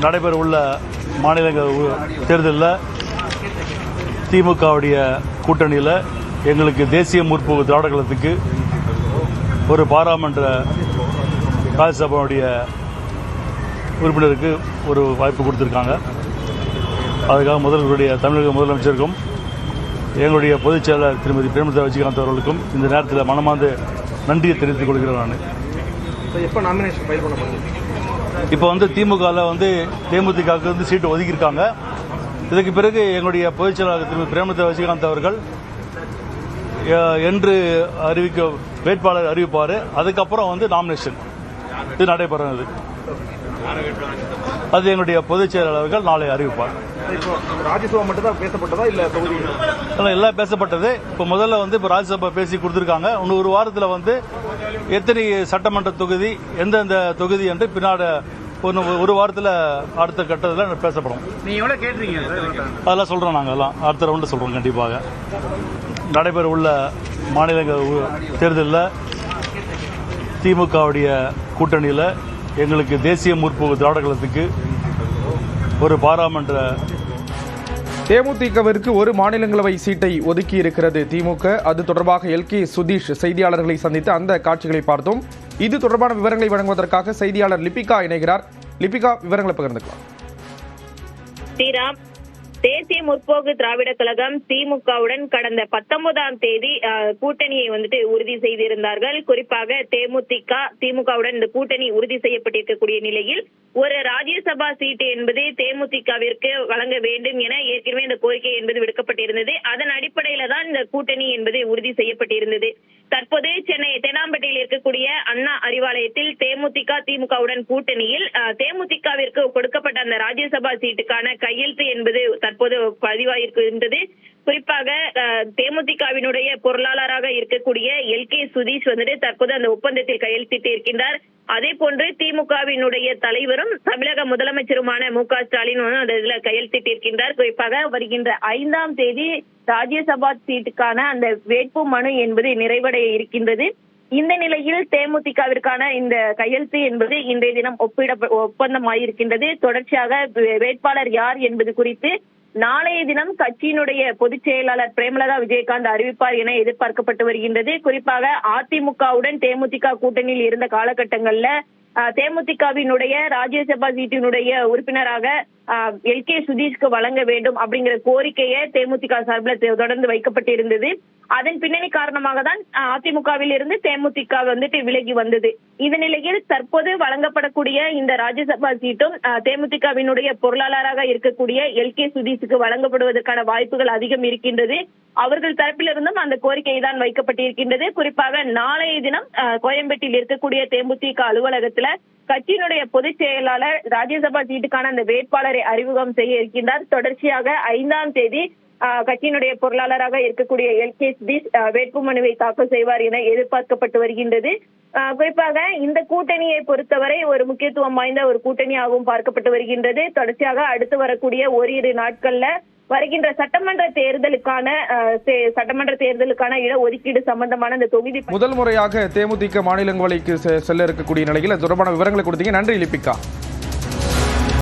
நடைபெறவுள்ள மாநிலங்களவை தேர்தலில் திமுகவுடைய கூட்டணியில் எங்களுக்கு தேசிய முற்போக்கு திராவிட கழகத்துக்கு ஒரு பாராளுமன்ற ராஜ்யசபாவுடைய உறுப்பினருக்கு ஒரு வாய்ப்பு கொடுத்துருக்காங்க. அதுக்காக முதல்வருடைய தமிழக முதலமைச்சருக்கும் எங்களுடைய பொதுச் செயலாளர் திருமதி பிரேமலதா விஜயகாந்த் அவர்களுக்கும் இந்த நேரத்தில் மனமார்ந்த நன்றியை தெரிவித்துக் கொள்கிறேன். நான் எப்போ நாமினேஷன் ஃபைல் பண்ண போகிறேன்? இப்போ தேமுகவில் தேமுதிகவுக்கு சீட்டு ஒதுக்கியிருக்காங்க. இதுக்கு பிறகு எங்களுடைய பொதுச் செயலாளர் திருமதி பிரேமலதா விஜயகாந்த் அவர்கள் என்று வேட்பாளர் அறிவிப்பார். அதுக்கப்புறம் நாமினேஷன் இது நடைபெறும். அது எங்களுடைய பொதுச் செயலாளர்கள் நாளை அறிவிப்பார். ராஜ்யசபா மட்டும் தான் பேசப்பட்டதா இல்ல தொகுதி எல்லாம் பேசப்பட்டது. இப்போ முதல்ல இப்போ ராஜ்யசபா பேசி கொடுத்துருக்காங்க. இன்னும் ஒரு வாரத்தில் எத்தனை சட்டமன்ற தொகுதி எந்தெந்த தொகுதி என்று பின்னாடி ஒரு வாரத்தில் அடுத்த கட்டத்தில் பேசப்படும். நீங்க எவ்வளவு கேட்டீங்க? அதெல்லாம் சொல்றோம். நாங்கள் எல்லாம் அடுத்த ரவுண்டு சொல்றோம். கண்டிப்பாக நடைபெறவுள்ள மாநிலங்களவை தேர்தலில் திமுகவுடைய கூட்டணியில் எங்களுக்கு தேசிய முற்போக்கு திராவிட கழகத்துக்கு ஒரு பாராளுமன்ற தேமுதிகவிற்கு ஒரு மாநிலங்களவை சீட்டை ஒதுக்கி இருக்கிறது திமுக. அது தொடர்பாக எல்கே சுதீஷ் செய்தியாளர்களை சந்தித்து அந்த காட்சிகளை பார்த்தோம். இது தொடர்பான விவரங்களை வழங்குவதற்காக செய்தியாளர் லிபிகா இணைகிறார். லிபிகா, விவரங்களை பகிர்ந்துக்கலாம். ஸ்ரீராம், தேசிய முற்போக்கு திராவிட கழகம் திமுகவுடன் கடந்த 19ஆம் தேதி கூட்டணியை உறுதி செய்திருந்தார்கள். குறிப்பாக திமுகவுடன் இந்த கூட்டணி உறுதி செய்யப்பட்டிருக்கக்கூடிய நிலையில் ஒரு ராஜ்யசபா சீட்டு என்பது தேமுதிகவிற்கு வழங்க வேண்டும் என ஏற்கனவே இந்த கோரிக்கை என்பது விடுக்கப்பட்டிருந்தது. அதன் அடிப்படையில தான் இந்த கூட்டணி என்பது உறுதி செய்யப்பட்டிருந்தது. தற்போது சென்னை தேனாம்பேட்டையில் இருக்கக்கூடிய அண்ணா அறிவாலயத்தில் திமுகவுடன் கூட்டணியில் தேமுதிகவிற்கு கொடுக்கப்பட்ட அந்த ராஜ்யசபா சீட்டுக்கான கையெழுத்து என்பது தற்போது பதிவாகியிருக்கின்றது. குறிப்பாக தேமுதிகவினுடைய பொருளாளராக இருக்கக்கூடிய எல்கே சுதீஷ் தற்போது அந்த ஒப்பந்தத்தில் கையெழுத்திட்டு இருக்கின்றார். அதே போன்று திமுகவினுடைய தலைவரும் தமிழக முதலமைச்சருமான மு.க. ஸ்டாலின் அதுல கையெழுத்திட்டு இருக்கின்றார். குறிப்பாக வருகின்ற 5ஆம் தேதி ராஜ்யசபா சீட்டுக்கான அந்த வேட்பு மனு என்பது நிறைவடைய இருக்கின்றது. இந்த நிலையில் தேமுதிகவிற்கான இந்த கையெழுத்து என்பது இன்றைய தினம் ஒப்பந்தமாயிருக்கின்றது. தொடர்ச்சியாக வேட்பாளர் யார் என்பது குறித்து நாளைய தினம் கட்சியினுடைய பொதுச் செயலாளர் பிரேமலதா விஜயகாந்த் அறிவிப்பார் என எதிர்பார்க்கப்பட்டு வருகின்றது. குறிப்பாக அதிமுகவுடன் தேமுதிக கூட்டணியில் இருந்த காலகட்டங்கள்ல தேமுதிகவினுடைய ராஜ்யசபா சீட்டினுடைய உறுப்பினராக எல்கே சுதீஷ்க்கு வழங்க வேண்டும் அப்படிங்கிற கோரிக்கையை தேமுதிக சார்பில் தொடர்ந்து வைக்கப்பட்டிருந்தது. அதன் பின்னணி காரணமாக தான் அதிமுகவில் இருந்து தேமுதிக விலகி வந்தது. இந்த நிலையில் தற்போது வழங்கப்படக்கூடிய இந்த ராஜ்யசபா சீட்டும் தேமுதிகவினுடைய பொருளாளராக இருக்கக்கூடிய எல்கே சுதீஷுக்கு வழங்கப்படுவதற்கான வாய்ப்புகள் அதிகம் இருக்கின்றது. அவர்கள் தரப்பிலிருந்தும் அந்த கோரிக்கை தான் வைக்கப்பட்டிருக்கின்றது. குறிப்பாக நாளைய தினம் கோயம்பேட்டில் இருக்கக்கூடிய தேமுதிக அலுவலகத்துல கட்சியினுடைய பொதுச் செயலாளர் ராஜ்யசபா சீட்டுக்கான அந்த வேட்பாளரை அறிமுகம் செய்ய இருக்கின்றார். தொடர்ச்சியாக 5ஆம் தேதி கட்சியினுடைய பொருளாளராக இருக்கக்கூடிய எல்கே சுதீஷ் வேட்புமனுவை தாக்கல் செய்வார் என எதிர்பார்க்கப்பட்டு வருகின்றது. குறிப்பாக இந்த கூட்டணியை பொறுத்தவரை ஒரு முக்கியத்துவம் வாய்ந்த ஒரு கூட்டணியாகவும் பார்க்கப்பட்டு வருகின்றது. தொடர்ச்சியாக அடுத்து வரக்கூடிய ஓரிரு நாட்கள்ல வருகின்ற சட்டமன்ற தேர்தலுக்கான இட ஒதுக்கீடு சம்பந்தமான இந்த தொகுதி முதல் முறையாக தேமுதிக மாநிலங்களவைக்கு செல்ல இருக்கக்கூடிய நிலையில் அது தொடர்பான விவரங்களை கொடுத்தீங்க. நன்றி லிபிகா.